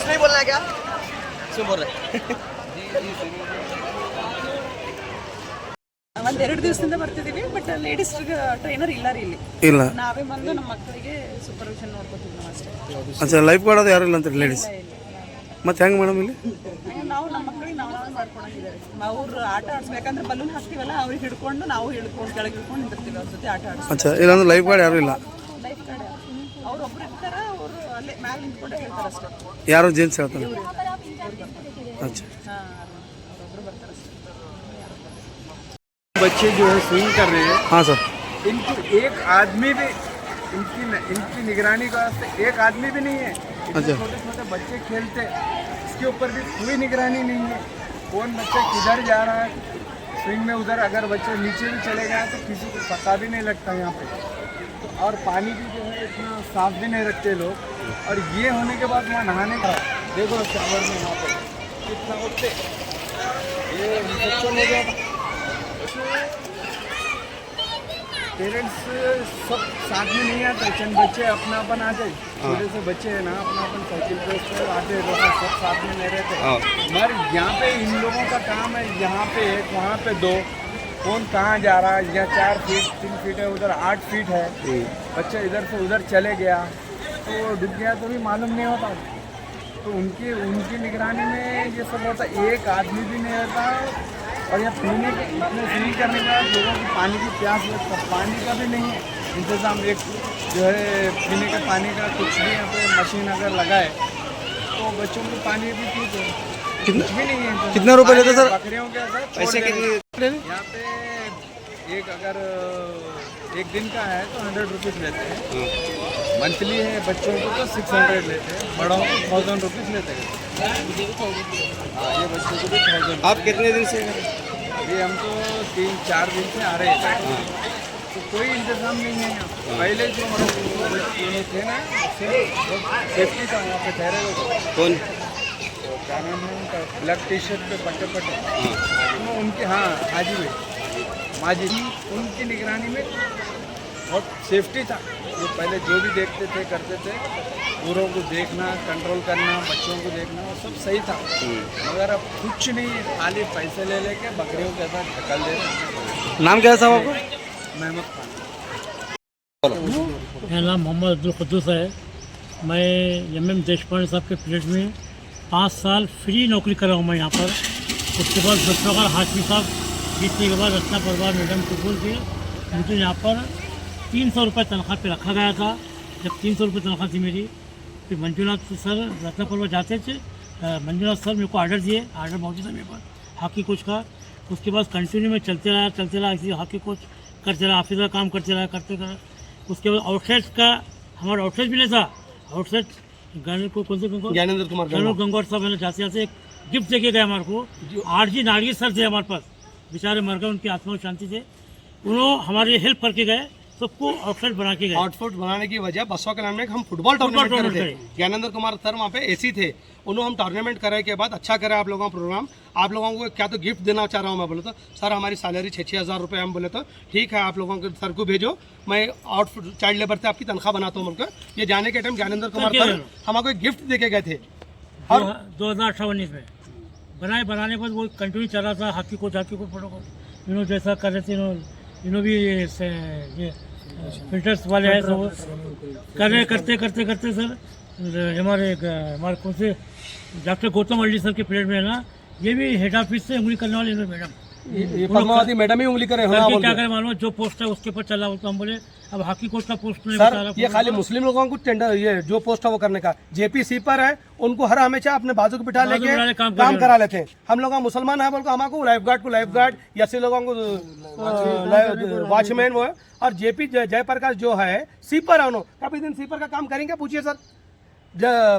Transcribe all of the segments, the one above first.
नहीं बोलना है क्या? क्यों बोल रहे? ಒಂದೆರಡು ದಿವಸದಿಂದ ಬರ್ತಿದೀವಿ. ಬಟ್ ಲೇಡೀಸ್ ಟ್ರೈನರ್ ಇಲ್ಲ ರೀ ಇಲ್ಲಿ. ಇಲ್ಲ. ನಾವೇ ಬಂದು ನಮ್ಮ ಮಕ್ಕಳಿಗೆ ಸೂಪರ್ವಿಷನ್ ನೋಡ್ಕೊತೀವಿ ನಾವು ಅಷ್ಟೇ. ಅಚ್ಚಾ, ಲೈಫ್ ಗಾರ್ಡ್ ಅದು ಯಾರು ಇಲ್ಲ ಅಂತ ಲೇಡೀಸ್. ಮತ್ತೆ ಹೆಂಗೆ ಮೇಡಮ್ ಇಲ್ಲಿ? ನಾವು ನಮ್ಮ ಮಕ್ಕಳಿಗೆ ನಾವೇ ಮಾಡ್ಕೊಂಡಿದ್ದಾರೆ. ಅವ್ರು ಆಟ ಆಡಿಸ್ಬೇಕಂದ್ರೆ ಬಲೂನ್ ಹಾಕ್ತೀವಲ್ಲ, ಅವ್ರಿಗೆ ಹಿಡ್ಕೊಂಡು ನಾವು ಕೆಳಗೆ ಹಿಡ್ಕೊಂಡು ನಿಂತಿರ್ತೀವಿ, ಅವ್ರ ಜೊತೆ ಆಟ ಆಡಿಸ್ತೀವಿ. ಅಚ್ಚಾ, ಇಲ್ಲಾಂದ್ರೆ ಲೈಫ್ ಗಾರ್ಡ್ ಯಾರು ಇಲ್ಲ. ಲೈಫ್ ಗಾರ್ಡ್ ಅವ್ರೊಬ್ರು ಇರ್ತಾರೆ, ಅವರು ಅಲ್ಲೇ ಮ್ಯಾಲೆ ನಿಂತ್ಕೊಂಡೆ ಹೇಳ್ತಾರೆ ಅಷ್ಟೇ. ಯಾರು ಜೇನ್ಸ್ ಹೇಳ್ತಾರೆ? अच्छा, ಅವರೊಬ್ರು ಬರ್ತಾರೆ ಅಷ್ಟೇ. बच्चे जो है स्विंग कर रहे हैं, हाँ सर, इनकी एक आदमी भी इनकी निगरानी का एक आदमी भी नहीं है। अच्छा, छोटे छोटे बच्चे खेलते, इसके ऊपर भी कोई निगरानी नहीं है। कौन बच्चा किधर जा रहा है स्विंग में, उधर अगर बच्चे नीचे भी चले गए तो किसी को पता भी नहीं लगता यहाँ पे। और पानी भी जो है इतना साफ भी नहीं रखते लोग। और ये होने के बाद वहाँ नहाने का देखो शावर में यहाँ पे कितना उठते, ये इन्फेक्शन हो गया। पेरेंट्स सब साथ में नहीं आते, चंद बच्चे अपना अपन आ जाए, छोटे से बच्चे हैं ना, अपना अपन साइकिल पे आते लोग सब साथ में नहीं रहते। मगर यहाँ पे इन लोगों का काम है, यहाँ पे एक वहाँ पे दो, कौन कहाँ जा रहा है। यहाँ 4 फीट 3 फीट है, उधर 8 फीट है, बच्चा इधर से उधर चले गया तो डूब गया तो भी मालूम नहीं होता। तो उनकी निगरानी में ये सब होता, एक आदमी भी नहीं रहता। और यहाँ पीने के इतने स्विमिंग करने के बाद लोगों को पानी की प्यास लगता, पानी का भी नहीं है इंतज़ाम। एक जो है पीने के पानी का कुछ भी यहाँ पे मशीन अगर लगाए तो बच्चों को पानी भी पीते, कुछ भी नहीं है। कितना रुपए लेते सर? बकरियों के सर पैसे कितने? यहाँ पे एक अगर एक दिन का है तो 100 रुपीज़ लेते हैं। मंथली है बच्चों को तो 600 लेते हैं, बड़ों को 1000 रुपीज़ लेते हैं। हाँ, ये बच्चों को भी 1000। आप कितने दिन से? अभी हम तो 3-4 दिन से आ रहे हैं, तो कोई इंतज़ाम नहीं है यहाँ। पहले जो बच्चे थे ना, सेफ्टी था वहाँ पे ठहरे हुए। कौन? क्या नाम है उनका, ब्लैक टी शर्ट पे पट्टे तो उनके, हाँ हाजी भाई माजी, उनकी निगरानी में बहुत सेफ्टी था। वो पहले जो भी देखते थे करते थे, पूरों को देखना, कंट्रोल करना, बच्चों को देखना, वो सब सही था। मगर अब कुछ नहीं है, खाली पैसे ले लेके बकरियों के साथ ढकल दे रहे। नाम क्या है साहब आपका? महमूद खान। मेरा नाम मोहम्मद अब्दुल कुद्दूस है। मैं MM देशपांडे साहब के पीरियड में 5 साल फ्री नौकरी कर रहा हूँ मैं यहाँ पर। उसके बाद जुल्फ़िकार हाशमी साहब जीतने के बाद रत्ना परिवार मैडम को बोल के मुझे यहाँ पर 300 रुपये तनख्वाह पे रखा गया था। जब 300 रुपये तनख्वाह थी मेरी, फिर मंजुनाथ सर रत्ना परिवार जाते थे, मंजुनाथ सर मेरे को ऑर्डर दिए, ऑर्डर मौजूद है मेरे पास हॉकी कोच का। उसके बाद कंटिन्यू में चलते रहा इसी हॉकी कोच करते रहा, ऑफिसर काम करते रहा। उसके बाद आउटसाइड का हमारा आउटसाइड भी नहीं था। आउटसाइड ज्ञानेंद्र कुमार गंगवार साहब है ना, जाते जाते एक गिफ्ट देके गए हमारे को। RG नाड़गी सर थे हमारे पास, बेचारे मर गए, उनकी आत्मा को शांति से। उन्होंने हमारी हेल्प करके गए, सबको आउटफिट बना के गए। आउटफिट बनाने की वजह बसवा के नाम में हम फुटबॉल टूर्नामेंट कर रहे थे। ज्ञानेंद्र कुमार सर वहाँ पे AC थे, उन्होंने हम टूर्नामेंट कराने के बाद अच्छा करा आप लोगों का प्रोग्राम। आप लोगों को क्या तो गिफ्ट देना चाह रहा हूँ मैं। बोले तो सर हमारी सैलरी 6-6 हज़ार रुपये। हम बोले तो ठीक है, आप लोगों के सर को भेजो, मैं आउटफिट चाइल्ड लेबर से आपकी तनख्वाह बनाता हूँ बोलकर। ये जाने के टाइम ज्ञानेंद्र कुमार सर हमारे एक गिफ्ट दे के गए थे। और 2018-19 में बनाने के बाद वो कंटिन्यू चल रहा था। हॉकी कोच प्रोटोकॉल इन्होंने जैसा कर रहे थे, इन्होंने भी ये फिल्टर्स वाले हैं, सब करते सर हमारे कौन से डॉक्टर गौतम अल्ली सर के पीरियड में है ना, ये भी हेड ऑफिस से उंगली करने वाले मैडम, ये पद्मावती मैडम ही उंगली करे। क्या करे मालूम, जो पोस्ट है उसके ऊपर चला। तो हम बोले अब हॉकी कोच का पोस्ट नहीं सर, ये खाली मुस्लिम लोगों को टेंडर, ये जो पोस्ट है वो करने का। JP सीपर है, उनको हर हमेशा अपने बाजू को बिठा लेके काम करा लेते हैं। हम लोग मुसलमान है बोल को हमारे लाइफ गार्ड या लोगों को वॉचमैन वो है। और JP जयप्रकाश जो है सीपर है, उन्होंने कभी दिन सीपर का काम करेंगे पूछिए सर।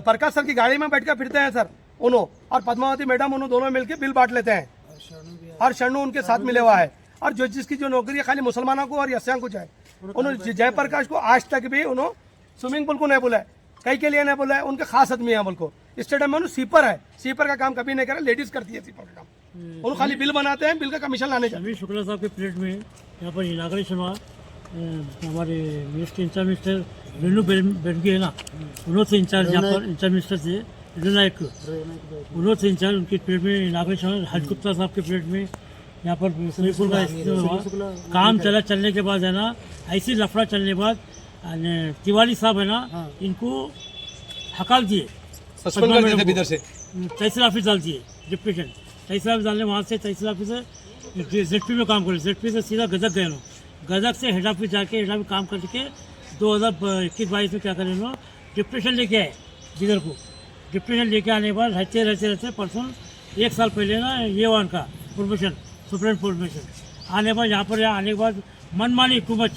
प्रकाश सर की गाड़ी में बैठ कर फिरते हैं सर उन्होंने, और पद्मावती मैडम उन्होंने दोनों मिलकर बिल बांट लेते हैं। और शरणु उनके साथ मिले हुआ है। और जो जिसकी जो नौकरी है खाली मुसलमानों को और यस्यां को जाए, उन्होंने जयप्रकाश को आज तक भी उन्होंने स्विमिंग पूल को नहीं बोला है, कई के लिए नहीं बोला है, उनके खास आदमी है बोल को। स्टेडियम में उन्होंने सीपर है, सीपर का काम कभी नहीं करा, लेडीज करती है सीपर का काम, उन्होंने खाली बिल बनाते हैं, बिल का कमीशन लाने जाते हैं। अभी शुक्ला साहब के पीरियड में यहाँ पर इनाग्रेशन हुआ, हमारे मिनिस्टर इंचार्ज मिनिस्टर रेणु बेनगी है ना, उन्होंने से इंचार्ज यहाँ पर इंचार्ज मिनिस्टर थे नायक, उन्होंने से इंचार्ज उनके पीरियड में इनाग्रेशन हुआ। हज गुप्ता साहब के पीरियड में यहाँ पर स्विमिंग पूल का हुआ, काम चलने के बाद है ना, ऐसी लफड़ा चलने के बाद तिवारी साहब है ना, इनको हकाल दिए, सस्पेंड कर दिए थे इधर से, तहसील ऑफिस डाल दिए, डिप्यूटेशन तहसील ऑफिस डालने, वहाँ से तहसील ऑफिस से जेडपी में काम करे, जेडपी से सीधा गदक गए लोग, गदक से हेड ऑफिस जाके हेड ऑफिस काम करके 2021-22 में क्या करें उन्होंने डिप्यूटेशन लेके आए जिधर को। डिप्यूटेशन लेके आने के बाद रहते परसों 1 साल पहले ना ये हुआ उनका प्रोमोशन, सुप्रीम प्रोमोशन आने के बाद यहाँ पर आने के बाद मनमानी टू मच,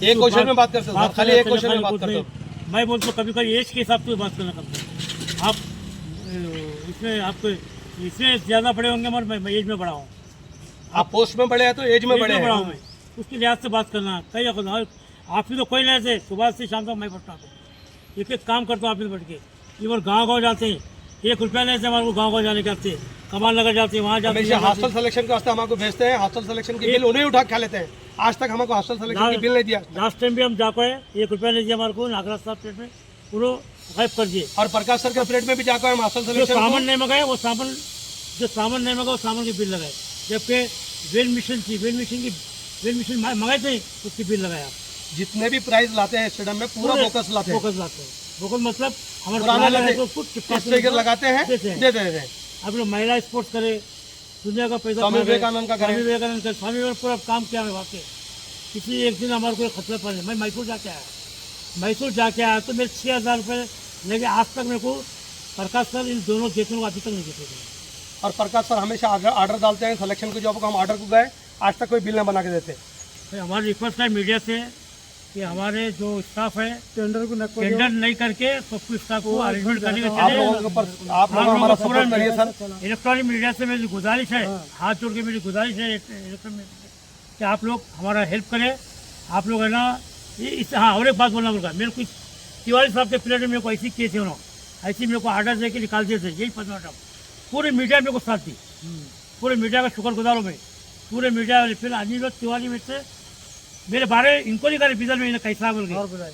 एक क्वेश्चन में बात करते हो, खाली एक क्वेश्चन में बात करते हो। मैं बोलता हूँ कभी कभी एज के हिसाब से बात करना करता हूँ। आप इसमें आपको इसमें ज़्यादा बड़े होंगे मगर मैं एज में बड़ा हूँ, आप पोस्ट में बड़े हैं तो एज में बड़े हैं, बड़ा हूँ मैं, उसके लिहाज से बात करना। कई आप ही तो कोई नहीं से सुबह से शाम तक मैं पढ़ता हूँ, एक एक काम करता हूँ आप बैठ के। इवन गाँव जाते हैं, 1 रुपया नहीं से हमारे को गाँव जाने के आते, कमाल नगर जाते हैं, वहाँ जाते हैं, हॉस्टल सिलेक्शन के वास्ते हमको भेजते हैं, हॉस्टल सिलेक्शन की बिल उन्हें उठा के खा लेते हैं। आज तक हमको हॉस्टल सिलेक्शन की बिल नहीं दिया। लास्ट टाइम भी हम जाकर 1 रुपया नहीं दिया हमारे को, नागराज साहब प्लेट में उन्होंने गायब कर दिए। और प्रकाश सर के प्लेट में भी जाकर हम हॉस्टल जो सिलेक्शन सामान नहीं मंगाए वो सामान, जो सामान नहीं मंगा वो सामान की बिल लगाए, जबकि वेल मिशन थी, वेल मिशन मंगाए थे उसकी बिल लगाया। जितने भी प्राइज लाते हैं स्टेडियम में पूरा फोकस लाते हैं, फोकस मतलब हमारे स्टिकर लगाते हैं, दे देते हैं। अब लोग महिला स्पोर्ट्स करे, दुनिया का पैसा स्वामी विवेकानंद का स्वामी विवेकानंद का स्वामी विवेकानंद पूरा काम किया है वहाँ पे। किसी एक दिन हमारे को खतरा पड़ मैं मैसूर जाके आया तो मेरे 6,000 रुपये लेकिन आज तक मेरे को प्रकाश सर इन दोनों देशों को अभी तक नहीं देते। और प्रकाश सर हमेशा ऑर्डर डालते हैं सिलेक्शन की जॉब को, हम ऑर्डर को गए आज तक कोई बिल ना बना के देते। हमारी रिक्वेस्ट है मीडिया से कि हमारे जो स्टाफ है टेंडर नहीं करके सबको स्टाफ को अरेंजमेंट करने का आप लोग हमारा सपोर्ट करिए सर। इलेक्ट्रॉनिक मीडिया से मेरी गुजारिश है, हाथ जोड़ के मेरी गुजारिश है कि आप लोग हमारा हेल्प करें। आप लोग है ना हाँ, और एक बात बोलना पड़ेगा, मेरे को तिवारी साहब के पीरियड में मेरे को ऐसी केस है उन्होंने ऐसी मेरे को ऑर्डर दे के निकाल दिए थे, यही 15 टाइम पूरे मीडिया मेरे को साथ दी, पूरे मीडिया का शुक्रगुजार हूँ मैं, पूरे मीडिया फिर अनिल तिवारी में से मेरे बारे इंक्वायरी करे बिजल में कैसा बोल गए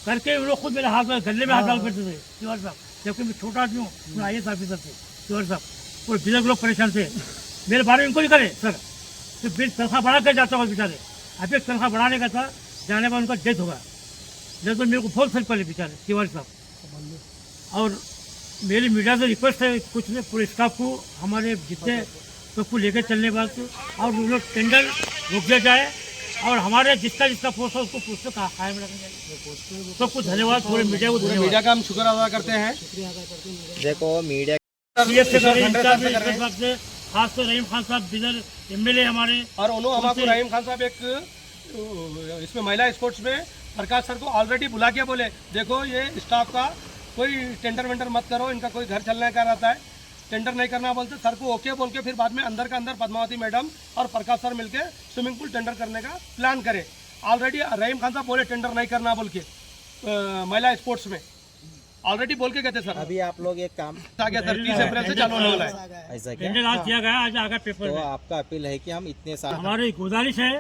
करके उन लोग खुद मेरे हाथ में गले में हाथ डाल करते थे तिवारी साहब, जबकि मैं छोटा आदमी हूँ, IAS ऑफिसर थे तिवारी साहब, पूरे बिजल के लोग परेशान थे मेरे बारे में इंक्वायरी करे सर, तो बिल तनख्वाह बढ़ा कर जाता होगा बेचारे, अभी एक तनख्वाह बढ़ाने का था, जाने बाद उनका डेथ होगा, डेथ तो मेरे को बहुत फर्क पड़े बेचारे तिवारी साहब। और मेरी मीडिया से रिक्वेस्ट है कुछ ने पूरे स्टाफ को हमारे जितने सबको लेकर चलने बाद और उन लोग टेंडर रुक दिया जाए और हमारे जिसका पोस्ट है उसको पोस्ट कायम रखना चाहिए। सबको धन्यवाद, पूरे मीडिया को धन्यवाद। मीडिया का हम शुक्र अदा करते हैं। देखो मीडिया खास कर रहीम खान साहब बिदर MLA हमारे, और उन्होंने हमारे रहीम खान साहब एक इसमें महिला स्पोर्ट्स में प्रकाश सर को ऑलरेडी बुला के बोले देखो ये स्टाफ का कोई टेंडर वेंडर मत करो, इनका कोई घर चलने का रहता है, टेंडर नहीं करना बोलते सर को ओके बोल के फिर बाद में अंदर का अंदर पद्मावती मैडम और प्रकाश सर मिलके स्विमिंग पूल टेंडर करने का प्लान करे। ऑलरेडी रहीम खान साहब बोले टेंडर नहीं करना बोल के महिला स्पोर्ट्स में ऑलरेडी बोल के गए थे सर। अभी आप लोग एक काम आ गया सर, 30 अप्रैल से चालू होने वाला है। ऐसा टेंडर आज किया गया, आज आगा पेपर तो में। आपका अपील है कि हम इतने साल हमारी गुजारिश है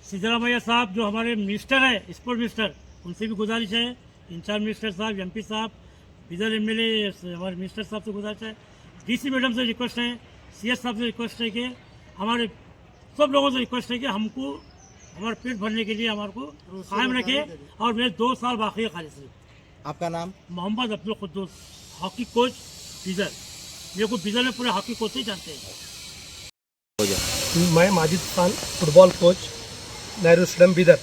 सिद्धरामैया साहब जो हमारे मिनिस्टर है स्पोर्ट मिनिस्टर, उनसे भी गुजारिश है, इंचार्ज मिनिस्टर साहब MP साहब बिदर MLA हमारे मिनिस्टर साहब से गुजारिश है, DC मैडम से रिक्वेस्ट है, CS साहब से रिक्वेस्ट है कि हमारे सब लोगों से रिक्वेस्ट है कि हमको हमारे पेट भरने के लिए हमारे को कायम रखे। और मेरे 2 साल बाकी है खाली से। आपका नाम? Mohammed Abdul Quddus, hockey coach Bidar. मेरे को बिदर में पूरे हॉकी कोच ही जानते हैं। मैं Majid Khan football coach Nehru stadium Bidar.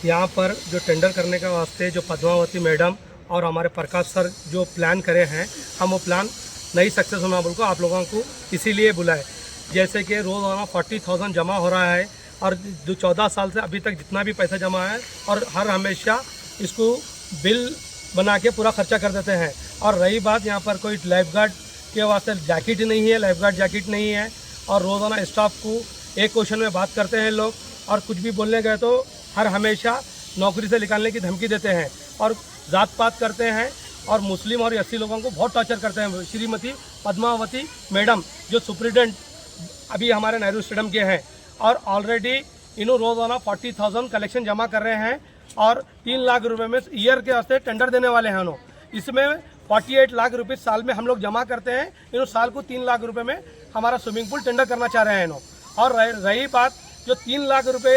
यहाँ पर जो टेंडर करने के वास्ते जो पद्मावती मैडम और हमारे प्रकाश सर जो प्लान करे हैं, हम वो प्लान नहीं सक्सेस होना बोल को आप लोगों को इसीलिए बुलाए। जैसे कि रोज़ाना 40,000 जमा हो रहा है और जो 14 साल से अभी तक जितना भी पैसा जमा है और हर हमेशा इसको बिल बना के पूरा खर्चा कर देते हैं। और रही बात यहाँ पर कोई लाइफ गार्ड के वास्ते जैकेट नहीं है, लाइफ गार्ड जैकेट नहीं है और रोज़ाना स्टाफ को एक क्वेश्चन में बात करते हैं लोग और कुछ भी बोलने गए तो हर हमेशा नौकरी से निकालने की धमकी देते हैं और जात पात करते हैं और मुस्लिम और एससी लोगों को बहुत टॉर्चर करते हैं। श्रीमती पद्मावती मैडम जो सुप्रिटेंडेंट अभी हमारे नेहरू स्टेडियम के हैं और ऑलरेडी इन्हों रोज़ाना 40,000 कलेक्शन जमा कर रहे हैं और 3 लाख रुपए में ईयर के वास्ते टेंडर देने वाले हैं उन्होंने। इसमें 48 लाख रुपए साल में हम लोग जमा करते हैं। इन्हों साल को 3 लाख रुपए में हमारा स्विमिंग पूल टेंडर करना चाह रहे हैं इन्हों। और रही बात जो 3 लाख रुपए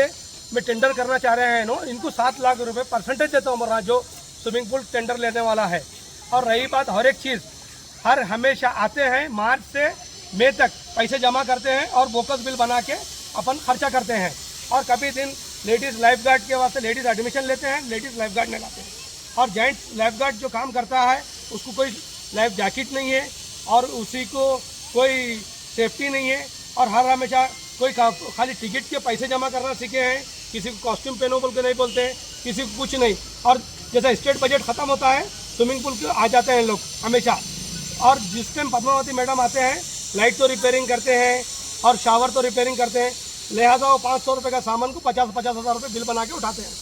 में टेंडर करना चाह रहे हैं इन्हों, इनको 7 लाख रुपए परसेंटेज देता हूँ मरना जो स्विमिंग पूल टेंडर लेने वाला है। और रही बात हर एक चीज़ हर हमेशा आते हैं मार्च से मई तक पैसे जमा करते हैं और बोकस बिल बना के अपन खर्चा करते हैं। और कभी दिन लेडीज़ लाइफ गार्ड के वास्ते लेडीज़ एडमिशन लेते हैं, लेडीज़ लाइफ गार्ड नहीं लाते हैं। और जेंट्स लाइफ गार्ड जो काम करता है उसको कोई लाइफ जैकेट नहीं है और उसी को कोई सेफ्टी नहीं है। और हर हमेशा कोई खाली टिकट के पैसे जमा करना सीखे हैं, किसी को कॉस्ट्यूम पहनो बोल के नहीं बोलते हैं, किसी को कुछ नहीं। और जैसा स्टेट बजट ख़त्म होता है स्विमिंग पूल के आ जाते हैं लोग हमेशा। और जिस टाइम पद्मावती मैडम आते हैं लाइट तो रिपेयरिंग करते हैं और शावर तो रिपेयरिंग करते हैं, लिहाजा वो 500 रुपये का सामान को 50,000 रुपये बिल बना के उठाते हैं।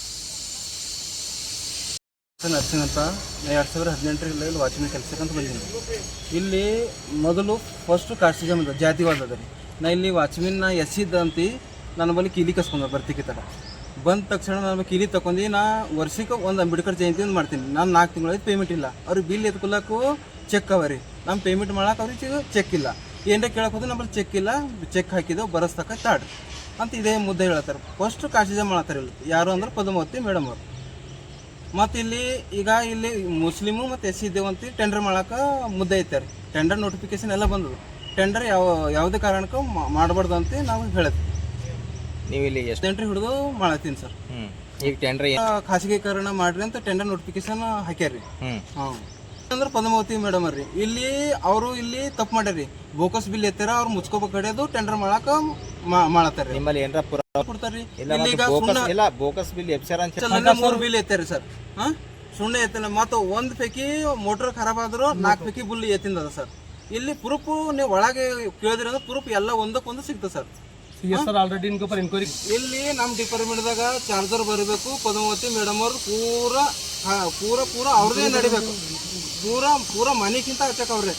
ನರ್ಸಿಂಗ್ ಅಂತ 2018ರಲ್ಲಿ ವಾಚ್ಮನ್ ಕೆಲಸಕ್ಕಂತ ಬಂದಿನಿ। ಇಲ್ಲಿ ಮೊದಲು ಫಸ್ಟ್ ಕಾಸ್ಟಿಸಮ್ ಅದ ಜಾತಿವಾದ ಅದ ರೀ। ನಾ ಇಲ್ಲಿ ವಾಚ್ಮನ್ನ ಎಸ್ಸಿದ್ದಂತ ನನ್ನ ಬಳಿ ಕೀಲಿ ಕಸ್ಕೊಂಡ ಬರ್ತಿಕೆ ತಡ ಬಂದ ತಕ್ಷಣ ನಾನು ಕೀಲಿ ತಗೊಂಡು ನಾ ವರ್ಷಕ್ಕೆ ಒಂದು ಅಂಬೇಡ್ಕರ್ ಜಯಂತಿ ಒಂದು ಮಾಡ್ತೀನಿ। ನಾನು 4 ತಿಂಗಳಾಯ್ತು ಪೇಮೆಂಟ್ ಇಲ್ಲ, ಅವ್ರಿಗೆ ಬಿಲ್ ಎತ್ಕೊಳಕ್ಕೂ ಚೆಕ್ ಅವ ರೀ। ನಮ್ಮ ಪೇಮೆಂಟ್ ಮಾಡಕ್ಕೆ ಅವ್ರಿಗೆ ಚೆಕ್ ಇಲ್ಲ, ಏನರ ಕೇಳಕ್ಕೆ ಹೋದ್ರೆ ನಮ್ಮಲ್ಲಿ ಚೆಕ್ ಇಲ್ಲ, ಚೆಕ್ ಹಾಕಿದೆವು ಬರಸ್ತಕ್ಕ ತಾಡ್ರಿ ಅಂತ ಇದೇ ಮುದ್ದೆ ಹೇಳ್ತಾರೆ। ಫಸ್ಟ್ ಕಾಸ್ಟಿಸಮ್ ಮಾಡತ್ತಾರೆ ಇಲ್ಲಿ ಯಾರು ಅಂದ್ರೆ ಪದ್ಮಾವತಿ ಮೇಡಮ್ ಅವರು। ಮತ್ತು ಈಗ ಇಲ್ಲಿ ಮುಸ್ಲಿಮು ಮತ್ತು ಎಸ್ ಸಿ ಇದ್ದೇವಂತ ಟೆಂಡರ್ ಮಾಡೋಕೆ ಮುದ್ದೆ ಐತಾರೆ। ಟೆಂಡರ್ ನೋಟಿಫಿಕೇಶನ್ ಎಲ್ಲ ಬಂದದು, ಟೆಂಡರ್ ಯಾವುದೇ ಕಾರಣಕ್ಕೂ ಮಾಡಬಾರ್ದು ಅಂತ ನಾವು ಹೇಳತ್ತೀವಿ। ನೀವು ಇಲ್ಲಿ ಎಷ್ಟು ಎಂಟ್ರಿ ಹಿಡಿದು ಮಾಡತ್ತೀನಿ ಸರ್। ಈಗ ಟೆಂಡರ್ ಖಾಸಗೀಕರಣ ಮಾಡ್ರಿ ಅಂತ ಟೆಂಡರ್ ನೋಟಿಫಿಕೇಶನ್ ಹಾಕ್ಯಾರ್ರಿ। ಹಾಂ ಅಂದ್ರೆ ಪದ್ಮಾವತಿ ಮೇಡಮ್ ರೀ ಇಲ್ಲಿ ಅವರು ಇಲ್ಲಿ ತಪ್ಪು ಮಾಡ್ಯಾರಿ, ಬೋಕಸ್ ಬಿಲ್ ಎತ್ತಾರ ಅವ್ರು ಮುಚ್ಕೋಬೇಕು ಕಡೆದು ಟೆಂಡರ್ ಮಾಡಕ್ಕೆ ಮಾಡತ್ತಾರೆ। ನಿಮ್ಮಲ್ಲಿ ಏನಾರ ಕೊಡ್ತಾರ್ರಿ ಬೋಕಸ್ ಬಿಲ್ ಎಪ್ಸರ್ ಅಂತ 3 ಬಿಲ್ ಎತ್ತಾರಿ ಸರ್। ಹಾಂ ಸುಮ್ಮನೆ ಎತ್ತಿಲ್ಲ, ಮತ್ತು ಒಂದು ಪೈಕಿ ಮೋಟ್ರ್ ಖರಾಬ್ ಆದರೂ 4 ಪೈಕಿ ಬಿಲ್ ಎತ್ತಿಂದ ಸರ್। ಇಲ್ಲಿ ಪ್ರೂಫ್ ನೀವು ಒಳಗೆ ಕೇಳಿದ್ರಿ ಅಂದ್ರೆ ಪ್ರೂಫ್ ಎಲ್ಲ ಒಂದಕ್ಕೊಂದು ಸಿಗ್ತದೆ ಸರ್। ಸರ್ ಆಲ್ರೆಡಿ ಇನ್ಕೆ ऊपर इंक्वायरी ಇಲ್ಲಿ ನಮ್ಮ ಡಿಪಾರ್ಟ್ಮೆಂಟ್ದಾಗ ಚಾರ್ಜರ್ ಬರಬೇಕು, ಪದ್ಮಾವತಿ ಮೇಡಮ್ ಅವ್ರು ಪೂರ ಅವ್ರದೇ ನಡಿಬೇಕು, ಪೂರ ಮನೆಗಿಂತ ಹಚ್ಚಕ್ಕೆ ಅವ್ರೆ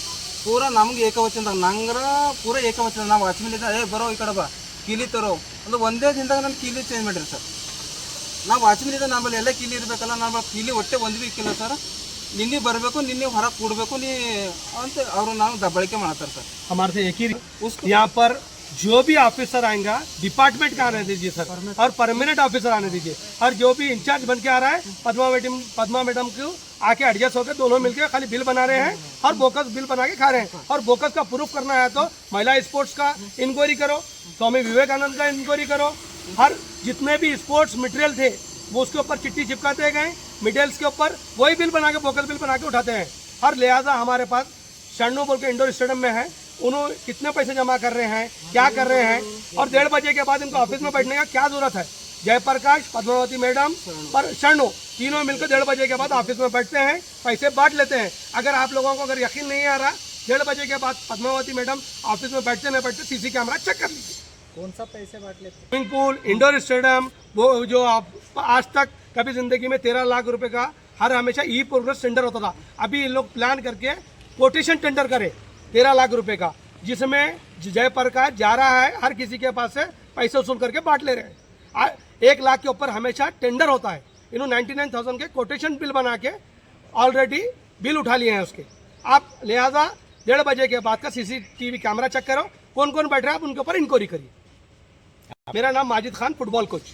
ಪೂರ ನಮ್ಗೆ ಏಕವಚನದಾಗ ನಂಗರ ಪೂರ ಏಕವಚನ ನಾವು ವಾಚ್ಮನ್ ಬರೋ ಈ ಕಡೆ ಬಾ ಕೀಲಿ ತರೋ ಅಂದ್ರೆ ಒಂದೇ ದಿನದಾಗ ನಾನು ಕೀಲಿ ಚೇಂಜ್ ಮಾಡಿರಿ ಸರ್। ನಾವು ವಾಚ್ಮನ್ ಇದ್ದ ನಮ್ಮಲ್ಲಿ ಎಲ್ಲ ಕೀಲಿ ಇರಬೇಕಲ್ಲ, ನಮ್ಮ ಕೀಲಿ ಒಟ್ಟೆ ಒಂದು ಬಿ ಇಕ್ಕಿಲ್ಲ ಸರ್। ನಿನ್ನೆ ಬರಬೇಕು, ನಿನ್ನೆ ಹೊರಗೆ ಕೂಡಬೇಕು ನೀ ಅಂತ ಅವರು ನಾವು ದಬ್ಬಳಿಕೆ ಮಾಡ್ತಾರೆ ಸರ್। हमारे से एक ही यहाँ पर जो भी ऑफिसर आएगा डिपार्टमेंट का आने दीजिए सर, और परमानेंट ऑफिसर आने दीजिए। और जो भी इंचार्ज बन के आ रहा है पद्मा मैडम को आके एडजस्ट होकर दोनों मिलकर खाली बिल बना रहे हैं और बोकस बिल बना के खा रहे हैं। और बोकस का प्रूफ करना है तो महिला स्पोर्ट्स का इंक्वायरी करो, स्वामी विवेकानंद का इंक्वायरी करो। हर जितने भी स्पोर्ट्स मटेरियल थे वो उसके ऊपर चिट्ठी चिपकाते गए, मेडल्स के ऊपर वही बिल बना के बोकस बिल बना के उठाते हैं। और लिहाजा हमारे पास शरणू बोल के इंडोर स्टेडियम में है, उन्होंने कितने पैसे जमा कर रहे हैं, क्या कर रहे हैं, और 1:30 बजे के बाद इनको ऑफिस में बैठने का क्या जरूरत है। जयप्रकाश, पद्मावती मैडम और शरणू तीनों मिलकर 1:30 बजे के बाद ऑफिस में बैठते हैं, पैसे बांट लेते हैं। अगर आप लोगों को अगर यकीन नहीं आ रहा, 1:30 बजे के बाद पद्मावती मैडम ऑफिस में बैठते नहीं बैठते सीसी कैमरा चेक कर लीजिए। कौन सा पैसे बांट लेते? स्विमिंग पूल, इंडोर स्टेडियम, वो जो आप आज तक कभी जिंदगी में 13 लाख रुपए का हर हमेशा ई प्रोग्रेस टेंडर होता था। अभी ये लोग प्लान करके कोटेशन टेंडर करे 13 लाख रुपए का, जिसमें जयप्रकाश जा रहा है हर किसी के पास से पैसे वसूल करके बांट ले रहे हैं। 1 लाख के ऊपर हमेशा टेंडर होता है। इन्होंने 99,000 के कोटेशन बिल बना के ऑलरेडी बिल उठा लिए हैं उसके। आप लिहाजा 1:30 बजे के बाद का CCTV कैमरा चेक करो, कौन कौन बैठ रहा है आप उनके ऊपर इंक्वायरी करिए। मेरा नाम माजिद खान, फुटबॉल कोच।